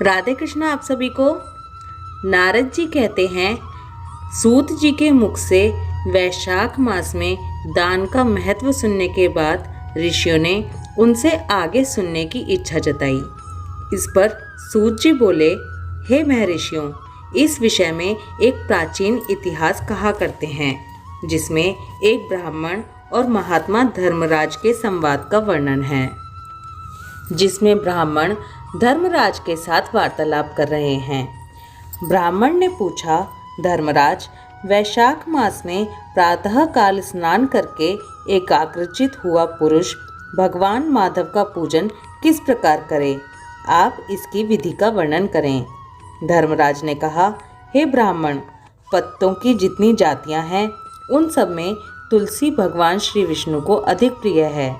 राधे कृष्ण आप सभी को। नारद जी कहते हैं, सूत जी के मुख से वैशाख मास में दान का महत्व सुनने के बाद ऋषियों ने उनसे आगे सुनने की इच्छा जताई। इस पर सूत जी बोले, हे महर्षियों, इस विषय में एक प्राचीन इतिहास कहा करते हैं, जिसमें एक ब्राह्मण और महात्मा धर्मराज के संवाद का वर्णन है। जिसमें ब्राह्मण धर्मराज के साथ वार्तालाप कर रहे हैं। ब्राह्मण ने पूछा, धर्मराज, वैशाख मास में प्रातः काल स्नान करके एकाग्रचित हुआ पुरुष भगवान माधव का पूजन किस प्रकार करे? आप इसकी विधि का वर्णन करें। धर्मराज ने कहा, हे ब्राह्मण, पत्तों की जितनी जातियां हैं, उन सब में तुलसी भगवान श्री विष्णु को अधिक प्रिय है।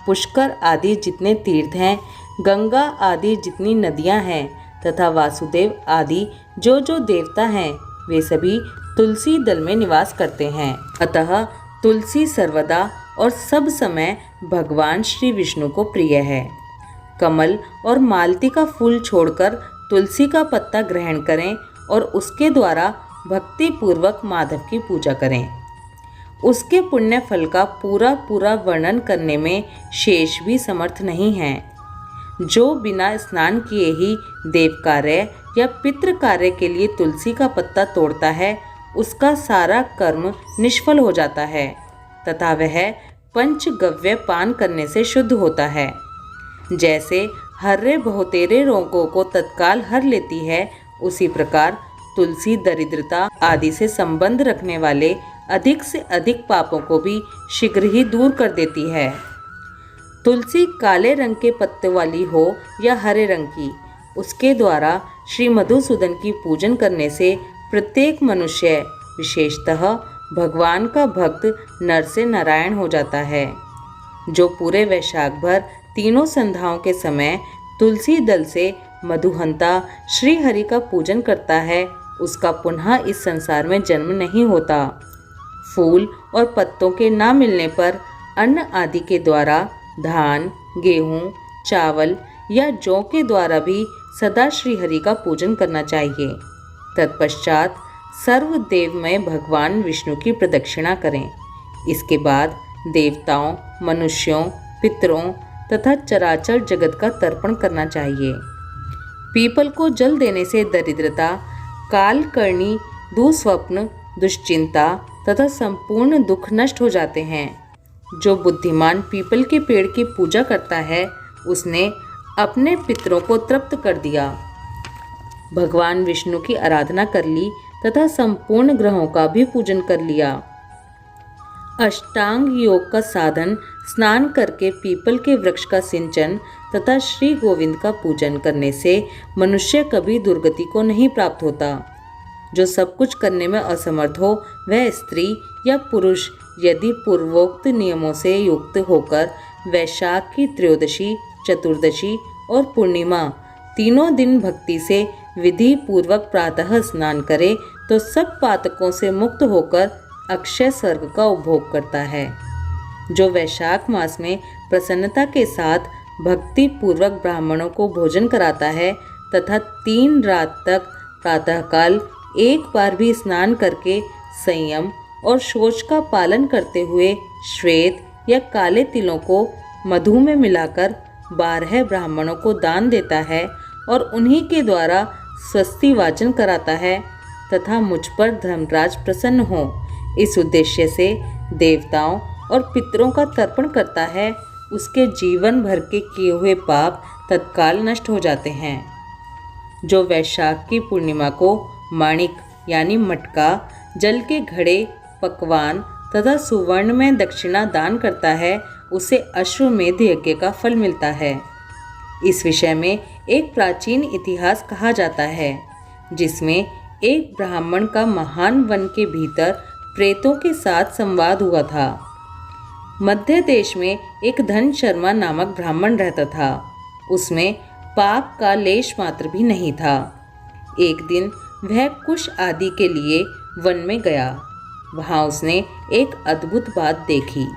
पुष्कर आदि जितने तीर्थ हैं, गंगा आदि जितनी नदियां हैं तथा वासुदेव आदि जो जो देवता हैं, वे सभी तुलसी दल में निवास करते हैं। अतः तुलसी सर्वदा और सब समय भगवान श्री विष्णु को प्रिय है। कमल और मालती का फूल छोड़कर तुलसी का पत्ता ग्रहण करें और उसके द्वारा भक्ति पूर्वक माधव की पूजा करें। उसके पुण्य फल का पूरा पूरा वर्णन करने में शेष भी समर्थ नहीं है। जो बिना स्नान किए ही देव कार्य या पितृ कार्य के लिए तुलसी का पत्ता तोड़ता है, उसका सारा कर्म निष्फल हो जाता है तथा वह पंचगव्य पान करने से शुद्ध होता है। जैसे हर्रे बहुतेरे रोगों को तत्काल हर लेती है, उसी प्रकार तुलसी दरिद्रता आदि से संबंध रखने वाले अधिक से अधिक पापों को भी शीघ्र ही दूर कर देती है। तुलसी काले रंग के पत्ते वाली हो या हरे रंग की, उसके द्वारा श्री मधुसूदन की पूजन करने से प्रत्येक मनुष्य, विशेषतः भगवान का भक्त, नर से नारायण हो जाता है। जो पूरे वैशाख भर तीनों संध्याओं के समय तुलसी दल से मधुहंता श्री हरि का पूजन करता है, उसका पुनः इस संसार में जन्म नहीं होता। फूल और पत्तों के ना मिलने पर अन्न आदि के द्वारा, धान, गेहूं, चावल या जौ के द्वारा भी सदा श्री हरि का पूजन करना चाहिए। तत्पश्चात सर्वदेवमय भगवान विष्णु की प्रदक्षिणा करें। इसके बाद देवताओं, मनुष्यों, पितरों तथा चराचर जगत का तर्पण करना चाहिए। पीपल को जल देने से दरिद्रता, कालकर्णी, दुस्वप्न, दुश्चिंता तथा संपूर्ण दुख नष्ट हो जाते हैं। जो बुद्धिमान पीपल के पेड़ की पूजा करता है, उसने अपने पितरों को तृप्त कर दिया, भगवान विष्णु की आराधना कर ली तथा संपूर्ण ग्रहों का भी पूजन कर लिया। अष्टांग योग का साधन स्नान करके पीपल के वृक्ष का सिंचन तथा श्री गोविंद का पूजन करने से मनुष्य कभी दुर्गति को नहीं प्राप्त होता। जो सब कुछ करने में असमर्थ हो, वह स्त्री या पुरुष यदि पूर्वोक्त नियमों से युक्त होकर वैशाख की त्रयोदशी, चतुर्दशी और पूर्णिमा तीनों दिन भक्ति से विधि पूर्वक प्रातः स्नान करे, तो सब पातकों से मुक्त होकर अक्षय स्वर्ग का उपभोग करता है। जो वैशाख मास में प्रसन्नता के साथ भक्ति पूर्वक ब्राह्मणों को भोजन कराता है तथा 3 रात तक प्रातःकाल एक बार भी स्नान करके संयम और शौच का पालन करते हुए श्वेत या काले तिलों को मधु में मिलाकर 12 ब्राह्मणों को दान देता है और उन्हीं के द्वारा स्वस्ति वाचन कराता है तथा मुझ पर धर्मराज प्रसन्न हो, इस उद्देश्य से देवताओं और पितरों का तर्पण करता है, उसके जीवन भर के किए हुए पाप तत्काल नष्ट हो जाते हैं। जो वैशाख की पूर्णिमा को माणिक यानी मटका, जल के घड़े, पकवान तथा सुवर्ण में दक्षिणा दान करता है, उसे अश्वमेध यज्ञ का फल मिलता है। इस विषय में एक प्राचीन इतिहास कहा जाता है, जिसमें एक ब्राह्मण का महान वन के भीतर प्रेतों के साथ संवाद हुआ था। मध्य देश में एक धन शर्मा नामक ब्राह्मण रहता था। उसमें पाप का लेश मात्र भी नहीं था। एक दिन वह कुश आदि के लिए वन में गया। वहाँ उसने एक अद्भुत बात देखी।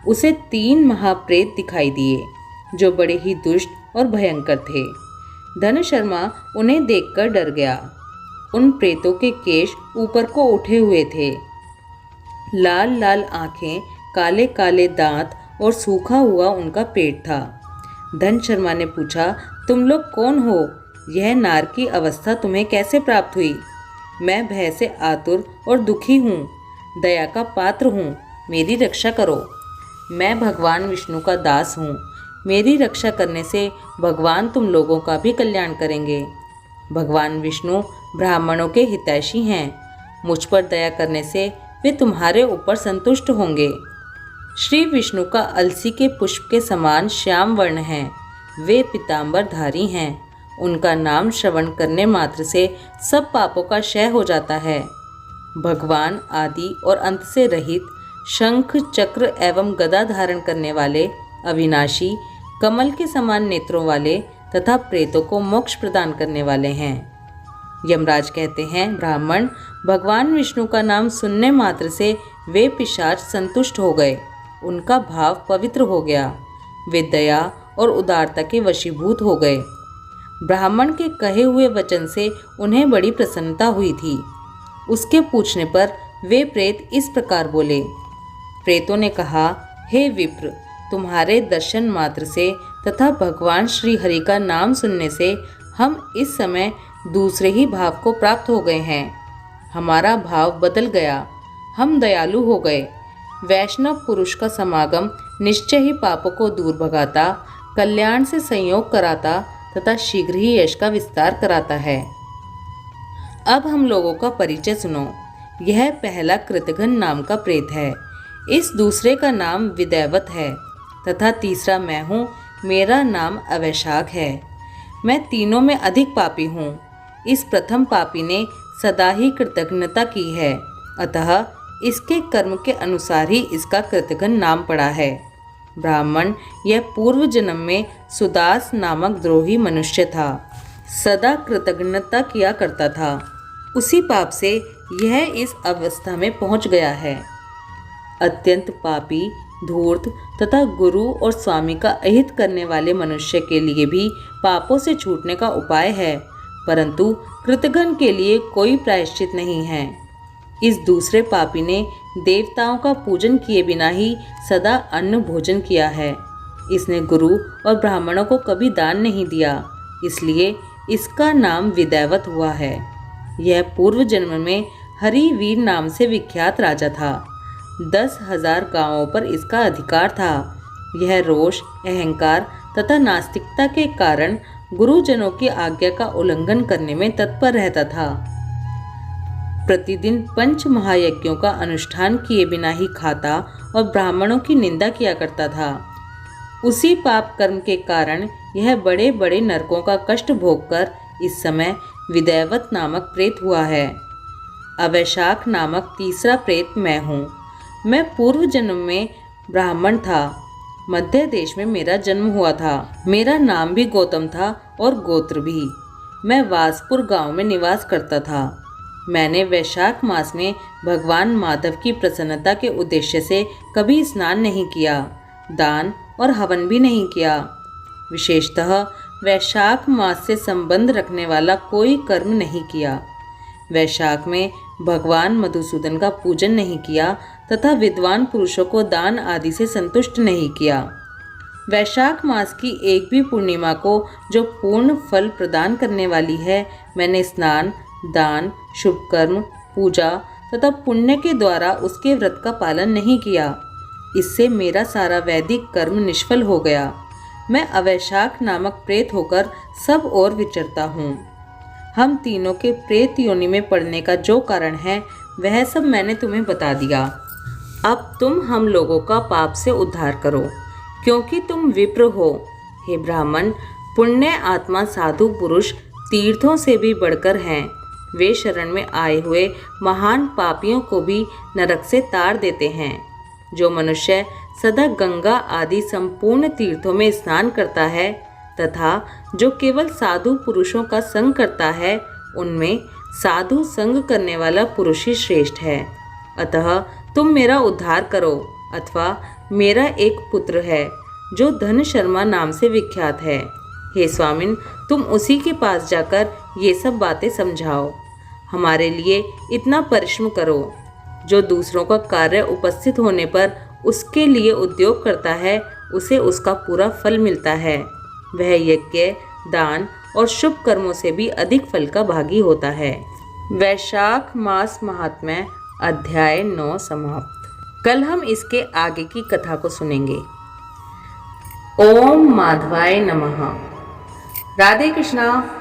उसे 3 महाप्रेत दिखाई दिए, जो बड़े ही दुष्ट और भयंकर थे। धन शर्मा उन्हें देखकर डर गया। उन प्रेतों के केश ऊपर को उठे हुए थे, लाल लाल आंखें, काले काले दांत और सूखा हुआ उनका पेट था। धन शर्मा ने पूछा, तुम लोग कौन हो? यह नार की अवस्था तुम्हें कैसे प्राप्त हुई? मैं भय से आतुर और दुखी हूँ, दया का पात्र हूँ, मेरी रक्षा करो। मैं भगवान विष्णु का दास हूँ, मेरी रक्षा करने से भगवान तुम लोगों का भी कल्याण करेंगे। भगवान विष्णु ब्राह्मणों के हितैषी हैं, मुझ पर दया करने से वे तुम्हारे ऊपर संतुष्ट होंगे। श्री विष्णु का अलसी के पुष्प के समान श्याम वर्ण है, वे पीतांबरधारी हैं। उनका नाम श्रवण करने मात्र से सब पापों का क्षय हो जाता है। भगवान आदि और अंत से रहित, शंख चक्र एवं गदा धारण करने वाले, अविनाशी, कमल के समान नेत्रों वाले तथा प्रेतों को मोक्ष प्रदान करने वाले हैं। यमराज कहते हैं, ब्राह्मण, भगवान विष्णु का नाम सुनने मात्र से वे पिशाच संतुष्ट हो गए, उनका भाव पवित्र हो गया, वे दया और उदारता के वशीभूत हो गए। ब्राह्मण के कहे हुए वचन से उन्हें बड़ी प्रसन्नता हुई थी। उसके पूछने पर वे प्रेत इस प्रकार बोले। प्रेतों ने कहा, हे विप्र, तुम्हारे दर्शन मात्र से तथा भगवान श्री हरि का नाम सुनने से हम इस समय दूसरे ही भाव को प्राप्त हो गए हैं। हमारा भाव बदल गया, हम दयालु हो गए। वैष्णव पुरुष का समागम निश्चय ही पापों को दूर भगाता, कल्याण से संयोग कराता तथा शीघ्र ही यश का विस्तार कराता है। अब हम लोगों का परिचय सुनो। यह पहला कृतघ्न नाम का प्रेत है, इस दूसरे का नाम विदैवत है तथा तीसरा मैं हूँ, मेरा नाम अवैशाख है। मैं तीनों में अधिक पापी हूँ। इस प्रथम पापी ने सदा ही कृतघ्नता की है, अतः इसके कर्म के अनुसार ही इसका कृतघ्न नाम पड़ा है। ब्राह्मण, यह पूर्व जन्म में सुदास नामक द्रोही मनुष्य था, सदा कृतघ्नता किया करता था। उसी पाप से यह इस अवस्था में पहुंच गया है। अत्यंत पापी, धूर्त तथा गुरु और स्वामी का अहित करने वाले मनुष्य के लिए भी पापों से छूटने का उपाय है, परंतु कृतघ्न के लिए कोई प्रायश्चित नहीं है। इस दूसरे पापी ने देवताओं का पूजन किए बिना ही सदा अन्न भोजन किया है। इसने गुरु और ब्राह्मणों को कभी दान नहीं दिया, इसलिए इसका नाम विदैवत हुआ है। यह पूर्व जन्म में हरिवीर नाम से विख्यात राजा था। 10,000 गांवों पर इसका अधिकार था। यह रोष, अहंकार तथा नास्तिकता के कारण गुरुजनों की आज्ञा का उल्लंघन करने में तत्पर रहता था। प्रतिदिन 5 महायज्ञों का अनुष्ठान किए बिना ही खाता और ब्राह्मणों की निंदा किया करता था। उसी पाप कर्म के कारण यह बड़े बड़े नरकों का कष्ट भोगकर इस समय विदैवत नामक प्रेत हुआ है। अवैशाख नामक तीसरा प्रेत मैं हूँ। मैं पूर्व जन्म में ब्राह्मण था। मध्य देश में मेरा जन्म हुआ था। मेरा नाम भी गौतम था और गोत्र भी। मैं वासपुर गांव में निवास करता था। मैंने वैशाख मास में भगवान माधव की प्रसन्नता के उद्देश्य से कभी स्नान नहीं किया, दान और हवन भी नहीं किया। विशेषतः वैशाख मास से संबंध रखने वाला कोई कर्म नहीं किया। वैशाख में भगवान मधुसूदन का पूजन नहीं किया तथा विद्वान पुरुषों को दान आदि से संतुष्ट नहीं किया। वैशाख मास की एक भी पूर्णिमा को, जो पूर्ण फल प्रदान करने वाली है, मैंने स्नान, दान, शुभ कर्म, पूजा तथा पुण्य के द्वारा उसके व्रत का पालन नहीं किया। इससे मेरा सारा वैदिक कर्म निष्फल हो गया। मैं अवैशाख नामक प्रेत होकर सब ओर विचरता हूँ। हम तीनों के प्रेत योनि में पड़ने का जो कारण है वह सब मैंने तुम्हें बता दिया। अब तुम हम लोगों का पाप से उद्धार करो, क्योंकि तुम विप्र हो। हे ब्राह्मण, पुण्य आत्मा साधु पुरुष तीर्थों से भी बढ़कर हैं। वे शरण में आए हुए महान पापियों को भी नरक से तार देते हैं। जो मनुष्य सदा गंगा आदि संपूर्ण तीर्थों में स्नान करता है तथा जो केवल साधु पुरुषों का संग करता है, उनमें साधु संग करने वाला पुरुष ही श्रेष्ठ है। अतः तुम मेरा उद्धार करो, अथवा मेरा एक पुत्र है जो धन शर्मा नाम से विख्यात है। हे स्वामिन, तुम उसी के पास जाकर ये सब बातें समझाओ। हमारे लिए इतना परिश्रम करो। जो दूसरों का कार्य उपस्थित होने पर उसके लिए उद्योग करता है, उसे उसका पूरा फल मिलता है। वह यज्ञ, दान और शुभ कर्मों से भी अधिक फल का भागी होता है। वैशाख मास महात्म्य अध्याय 9 समाप्त। कल हम इसके आगे की कथा को सुनेंगे। ओम माधवाय नमः। राधे कृष्णा।